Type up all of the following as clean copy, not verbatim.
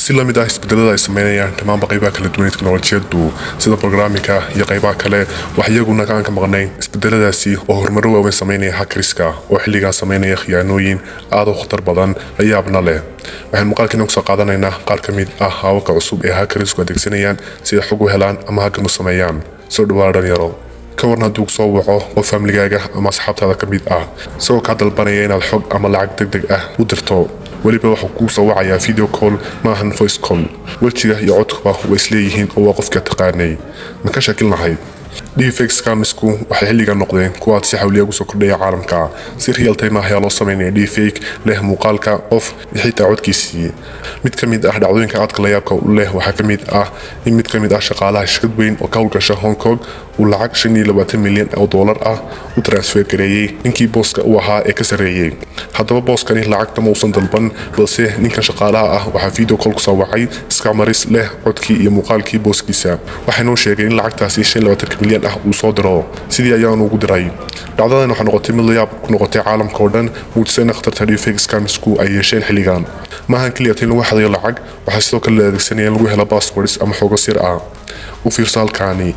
si la mid ah isbedelada ay sameynayaan dhammaan qaybaha kala duwan ee teknolojiyaddu sida programmingka iyo qaybaha kale wax iyaguna aan ka maqnayn isbedeladaasi oo horumar weyn sameynaya hackerska oo xilligan sameynaya khiyaanooyin aad u khatar badan la yaabna leh waxaan muuqaalkan ku soo qaadanaynaa qaar ka mid ah hababka cusub ee hackersku adeegsanayaan si ay xog u helaan ama hacker u sameeyaan soo dhawaada dhalinyaro ka warna hadduu soo waco oo familygaaga ama asxaabtaada ka mid ah isagoo ka dalbanaya inaad xog ama lacag degdeg ah u dirto waliba waxa ku soo wacaya video call maahan voice call wajiga iyo codkuba way isleeyihiin oo waa qofka taqaanay ma ka shakilnahay deepfake scamsku waxay xilligan noqdeen kuwa si xawliya ugu soo kordhaya caalamka si real time ah ayaa loo sameeyay deepfake leh muuqaalka qof xitaa codkiisii mid ka mid ah dhacdooyinka aadka la yaabka u leh waxaa ka mid ah in mid ka mid ah shaqaalaha shirkad weyn oo ka howlgasha Hong Kong uu lacag 25 milyan oo dollar ah u transfer gareeyay ninkii booska u ahaa ee ka sareeyay haddaba booskani lacagta ma uusan dalban balse ninka shaqaalaha ah waxaa video call ku soo wacay scamaris leh codkii iyo muuqaalkii booskiisa waxaanu sheegay in lacagtaasi 25 milyan ah uu soo diro sidii ayaan ugu diray dhacdadan waxa noqotay mid la yaab ku noqotay caalamka oo dhan muujisayna khatarta deepfake scamsku ay yeesheen xilligan maahan kaliya in lagu xadayo lacag waxaa sidoo kale la adeegsanaya in lagu helo passwords ama xogo sir ah u fiirso halkaani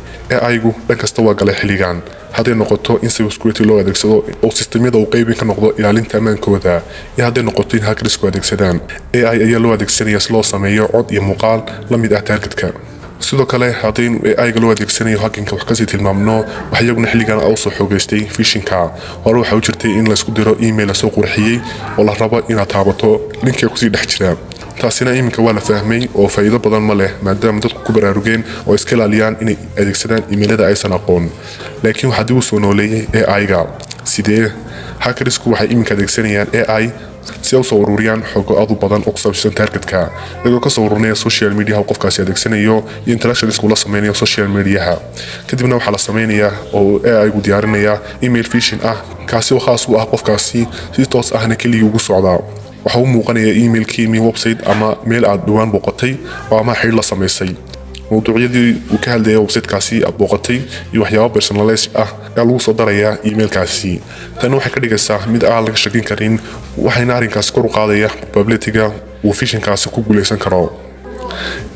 AI-gu dhan kasta waa galay xilligan hadday noqoto in security loo adeegsado oo sistemyada uu qaybin ka noqdo ilaalinta amaankooda iyo hadday noqoto in hackersku adeegsadaan AI ayaa loo adeegsanaya si loo sameeyo cod iyo muuqaal la mid ah targetka sidoo kale haddaynu AI-ga loo adeegsanayo hackinka wax kasii tilmaamno wax iyaguna xilligan u soo xoogaystay phishinka hore waxaa u jirtay in la isku diro email la soo qurxiyey oo la rabo inaad taabato linkiga kusii dhex jira taasina iminka waa la fahmay oo faa'iido badan ma leh maadaama dadku ku baraarugeen oo iska ilaaliyaan inay adeegsadaan emailada aysan aqoon laakiin waxaa dib u soo nooleeyay AI-ga sidee hackersku waxay iminka adeegsanayaan AI si ay u soo ururiyaan xogo aad u badan oo ku saabsan targetka iyagoo ka soo ururinaya social media oo qofkaasi adeegsanayo iyo interactions uu la sameynayo social media kadibna waxaa la sameynayaa oo AI-gu diyaarinaya email phishing ah kaasi oo khaas u ah qofkaasi si toos ahna kaliya ugu socda waxa uu muuqanaya emailkii website ama meel aad dhawaan booqatay oo ama xiriir la sameysay mowduucyadii uu ka hadlayay website-kaasi aad booqatay iyo waxyaabo personalized ah ayaa lagu soo darayaa emailkaasi tan waxay ka dhigaysaa mid aan laga shakin karin waxayna arrinkaasi kor u qaadaya probability-ga uu phishing-kaasi ku guuleysan karo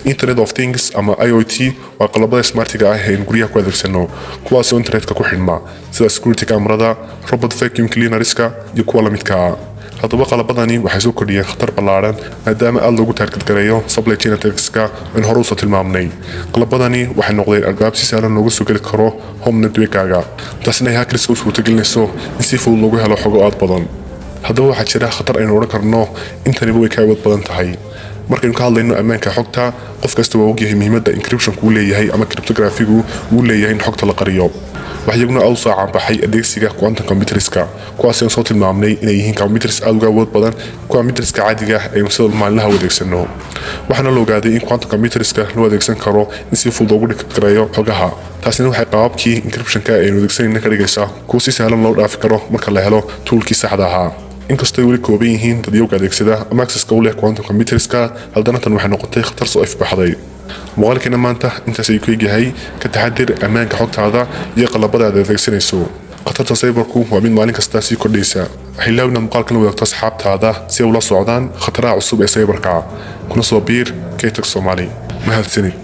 Internet of Things ama IoT waa qalabada smartiga ah ee guryaha ku adeegsano kuwaas oo internetka ku xidhma sida security camerada robot vacuum cleanerska iyo kuwa la midka ah haddaba qalabadani waxay soo kordhiyeen khatar ballaaran maadaama aad loogu target gareeyo supply chain attacks-ka in hore usoo tilmaamnay qalabadani waxay noqdeen albaab si sahlan loogu soo geli karo home network-kaaga taasina ay hackerska u suurtagelinayso in si fudud loogu helo xogo aad badan haddaba waxaa jira khatar aynu odhan karno intaniba way ka awood badan tahay markaynu ka hadlayno ammaanka xogta qof kasta waa ogyahay muhiimadda encryption-ku uu leeyahay ama cryptography-gu uu leeyahay in xogta la qariyo waxyaguna aad u soo caanbaxay adeegsiga quantum computerska kuwaas aan soo tilmaamnay inay yihiin computers aad uga awood badan kuwa computerska caadiga ah ee sida maalinlaha u adeegsano waxaana la ogaaday in quantum computerska loo adeegsan karo in si fudud loogu dhiggareeyo xogaha taasina waxay qaababkii encryption-ka aynu adeegsanayna ka dhigaysaa kuwa si sahlan loo dhaafi karo marka la helo toolkii saxda ahaa inkastoo ay weli kooban yihiin dadyowga adeegsada ama accesska u leh quantum computerska haddana tan waxay noqotay khatar soo ifbaxday muuqaalkeena maanta intaas ayuu ka egyahay ka taxadir ammaanka xogtaada iyo qalabada aad adeegsanayso khatarta cyberku waa mid maalin kasta sii kordhaysa waxay laawna muuqaalkan la wadaagto asxaabtaada si ay ula socdaan khataraha cusub ee cyberka kuna soo biir K-Tech Somali mahadsanid